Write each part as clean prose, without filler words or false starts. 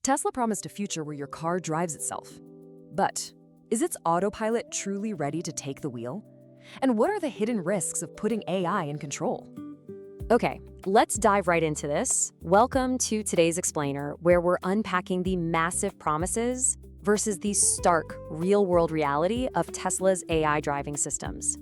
Tesla promised a future where your car drives itself. But is its autopilot truly ready to take the wheel? And what are the hidden risks of putting AI in control? Okay, let's dive right into this. Welcome to today's Explainer, where we're unpacking the massive promises versus the stark, real-world reality of Tesla's AI driving systems.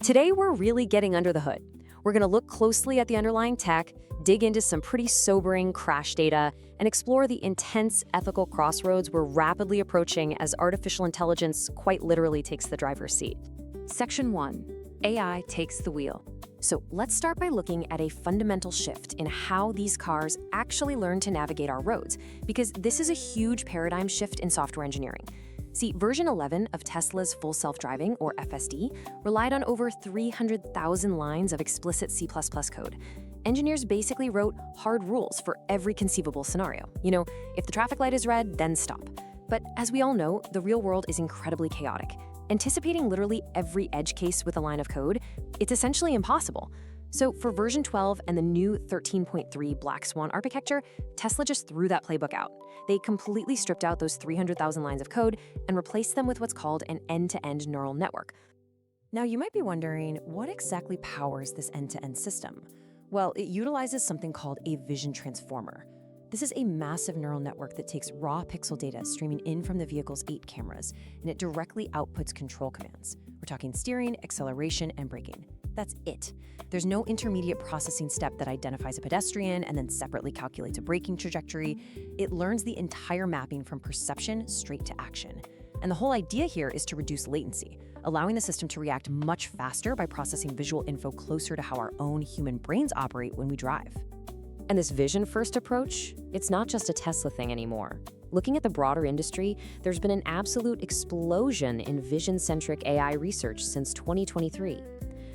Today, we're really getting under the hood. We're going to look closely at the underlying tech, dig into some pretty sobering crash data, and explore the intense ethical crossroads we're rapidly approaching as artificial intelligence quite literally takes the driver's seat. Section 1. AI takes the wheel. So let's start by looking at a fundamental shift in how these cars actually learn to navigate our roads, because this is a huge paradigm shift in software engineering. See, version 11 of Tesla's full self-driving, or FSD, relied on over 300,000 lines of explicit C++ code. Engineers basically wrote hard rules for every conceivable scenario. You know, if the traffic light is red, then stop. But as we all know, the real world is incredibly chaotic. Anticipating literally every edge case with a line of code, it's essentially impossible. So for version 12 and the new 13.3 Black Swan architecture, Tesla just threw that playbook out. They completely stripped out those 300,000 lines of code and replaced them with what's called an end-to-end neural network. Now you might be wondering, what exactly powers this end-to-end system? Well, it utilizes something called a vision transformer. This is a massive neural network that takes raw pixel data streaming in from the vehicle's 8 cameras, and it directly outputs control commands. We're talking steering, acceleration, and braking. That's it. There's no intermediate processing step that identifies a pedestrian and then separately calculates a braking trajectory. It learns the entire mapping from perception straight to action. And the whole idea here is to reduce latency, allowing the system to react much faster by processing visual info closer to how our own human brains operate when we drive. And this vision-first approach, it's not just a Tesla thing anymore. Looking at the broader industry, there's been an absolute explosion in vision-centric AI research since 2023.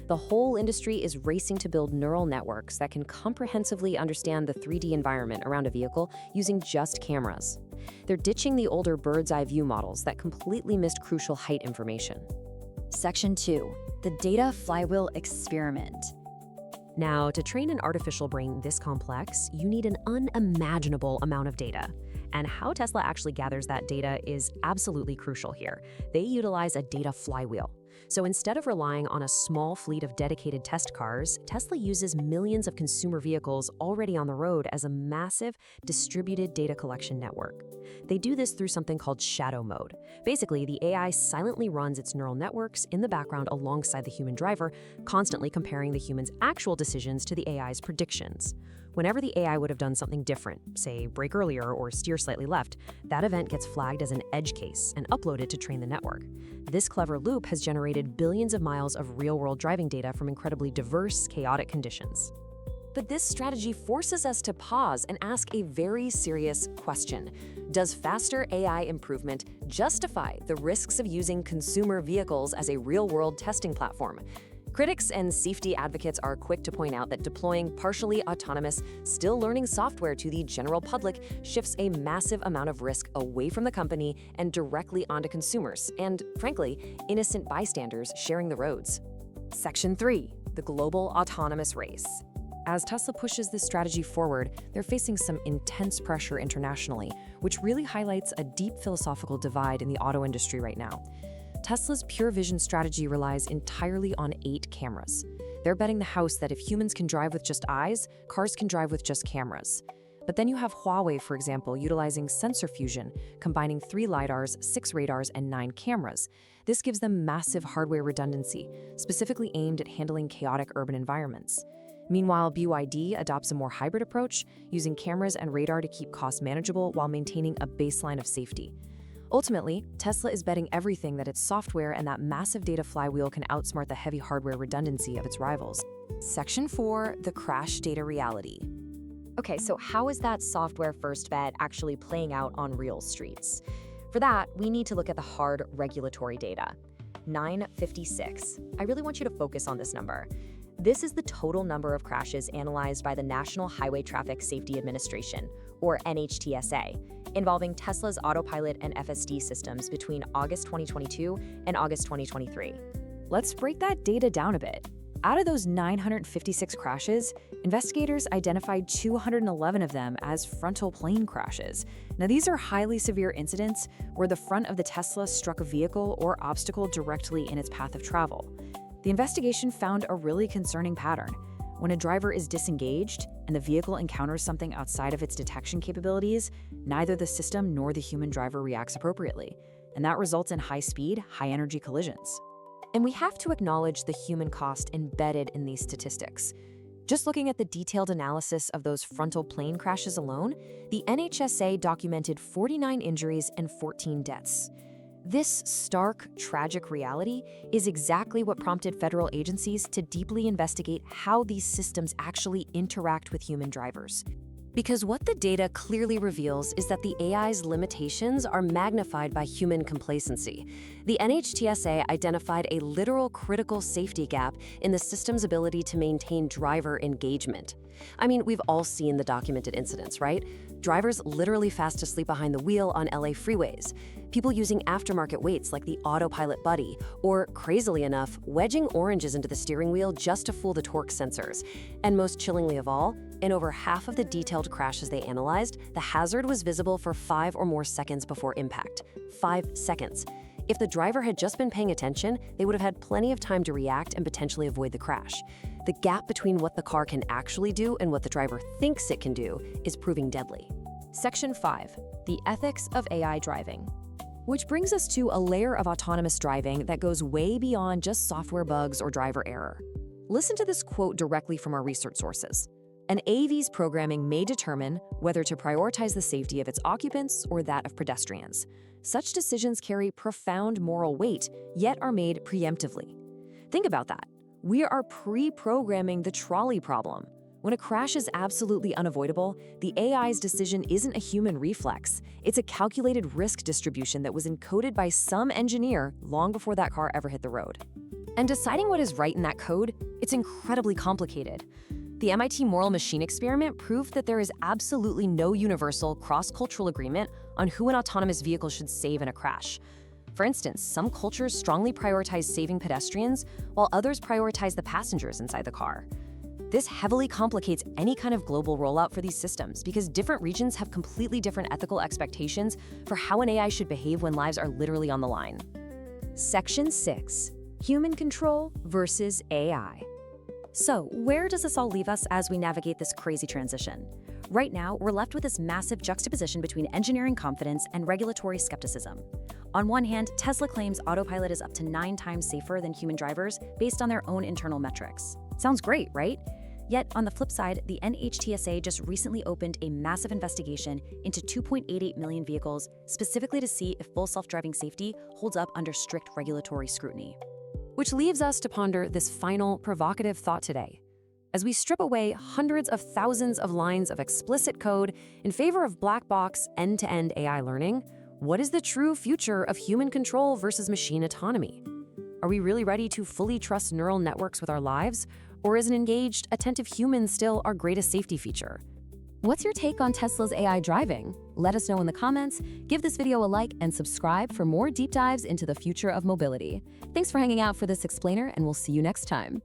The whole industry is racing to build neural networks that can comprehensively understand the 3D environment around a vehicle using just cameras. They're ditching the older bird's-eye view models that completely missed crucial height information. Section 2. The Data Flywheel Experiment. Now, to train an artificial brain this complex, you need an unimaginable amount of data. And how Tesla actually gathers that data is absolutely crucial here. They utilize a data flywheel. So instead of relying on a small fleet of dedicated test cars, Tesla uses millions of consumer vehicles already on the road as a massive, distributed data collection network. They do this through something called shadow mode. Basically, the AI silently runs its neural networks in the background alongside the human driver, constantly comparing the human's actual decisions to the AI's predictions. Whenever the AI would have done something different, say brake earlier or steer slightly left, that event gets flagged as an edge case and uploaded to train the network. This clever loop has generated billions of miles of real-world driving data from incredibly diverse, chaotic conditions. But this strategy forces us to pause and ask a very serious question. Does faster AI improvement justify the risks of using consumer vehicles as a real-world testing platform? Critics and safety advocates are quick to point out that deploying partially autonomous, still learning software to the general public shifts a massive amount of risk away from the company and directly onto consumers, and, frankly, innocent bystanders sharing the roads. Section 3. The Global Autonomous Race. As Tesla pushes this strategy forward, they're facing some intense pressure internationally, which really highlights a deep philosophical divide in the auto industry right now. Tesla's pure vision strategy relies entirely on 8 cameras. They're betting the house that if humans can drive with just eyes, cars can drive with just cameras. But then you have Huawei, for example, utilizing sensor fusion, combining 3 LiDARs, 6 radars, and 9 cameras. This gives them massive hardware redundancy, specifically aimed at handling chaotic urban environments. Meanwhile, BYD adopts a more hybrid approach, using cameras and radar to keep costs manageable while maintaining a baseline of safety. Ultimately, Tesla is betting everything that its software and that massive data flywheel can outsmart the heavy hardware redundancy of its rivals. Section 4. The Crash Data Reality. Okay, so how is that software-first bet actually playing out on real streets? For that, we need to look at the hard regulatory data. 956. I really want you to focus on this number. This is the total number of crashes analyzed by the National Highway Traffic Safety Administration, or NHTSA, involving Tesla's autopilot and FSD systems between August 2022 and August 2023. Let's break that data down a bit. Out of those 956 crashes, investigators identified 211 of them as frontal plane crashes. Now, these are highly severe incidents where the front of the Tesla struck a vehicle or obstacle directly in its path of travel. The investigation found a really concerning pattern. When a driver is disengaged and the vehicle encounters something outside of its detection capabilities, neither the system nor the human driver reacts appropriately, and that results in high-speed, high-energy collisions. And we have to acknowledge the human cost embedded in these statistics. Just looking at the detailed analysis of those frontal plane crashes alone, the NHSA documented 49 injuries and 14 deaths. This stark, tragic reality is exactly what prompted federal agencies to deeply investigate how these systems actually interact with human drivers. Because what the data clearly reveals is that the AI's limitations are magnified by human complacency. The NHTSA identified a literal critical safety gap in the system's ability to maintain driver engagement. I mean, we've all seen the documented incidents, right? Drivers literally fast asleep behind the wheel on LA freeways, people using aftermarket weights like the autopilot buddy, or, crazily enough, wedging oranges into the steering wheel just to fool the torque sensors. And most chillingly of all, in over half of the detailed crashes they analyzed, the hazard was visible for 5 or more seconds before impact. 5 seconds. If the driver had just been paying attention, they would have had plenty of time to react and potentially avoid the crash. The gap between what the car can actually do and what the driver thinks it can do is proving deadly. Section 5. The ethics of AI driving. Which brings us to a layer of autonomous driving that goes way beyond just software bugs or driver error. Listen to this quote directly from our research sources. An AV's programming may determine whether to prioritize the safety of its occupants or that of pedestrians. Such decisions carry profound moral weight, yet are made preemptively. Think about that. We are pre-programming the trolley problem. When a crash is absolutely unavoidable, the AI's decision isn't a human reflex. It's a calculated risk distribution that was encoded by some engineer long before that car ever hit the road. And deciding what is right in that code, it's incredibly complicated. The MIT Moral Machine experiment proved that there is absolutely no universal cross-cultural agreement on who an autonomous vehicle should save in a crash. For instance, some cultures strongly prioritize saving pedestrians, while others prioritize the passengers inside the car. This heavily complicates any kind of global rollout for these systems because different regions have completely different ethical expectations for how an AI should behave when lives are literally on the line. Section 6. Human control versus AI. So, where does this all leave us as we navigate this crazy transition? Right now, we're left with this massive juxtaposition between engineering confidence and regulatory skepticism. On one hand, Tesla claims autopilot is up to 9 times safer than human drivers based on their own internal metrics. Sounds great, right? Yet, on the flip side, the NHTSA just recently opened a massive investigation into 2.88 million vehicles, specifically to see if full self-driving safety holds up under strict regulatory scrutiny. Which leaves us to ponder this final, provocative thought today. As we strip away hundreds of thousands of lines of explicit code in favor of black box, end-to-end AI learning, what is the true future of human control versus machine autonomy? Are we really ready to fully trust neural networks with our lives? Or is an engaged, attentive human still our greatest safety feature? What's your take on Tesla's AI driving? Let us know in the comments, give this video a like, and subscribe for more deep dives into the future of mobility. Thanks for hanging out for this explainer, and we'll see you next time.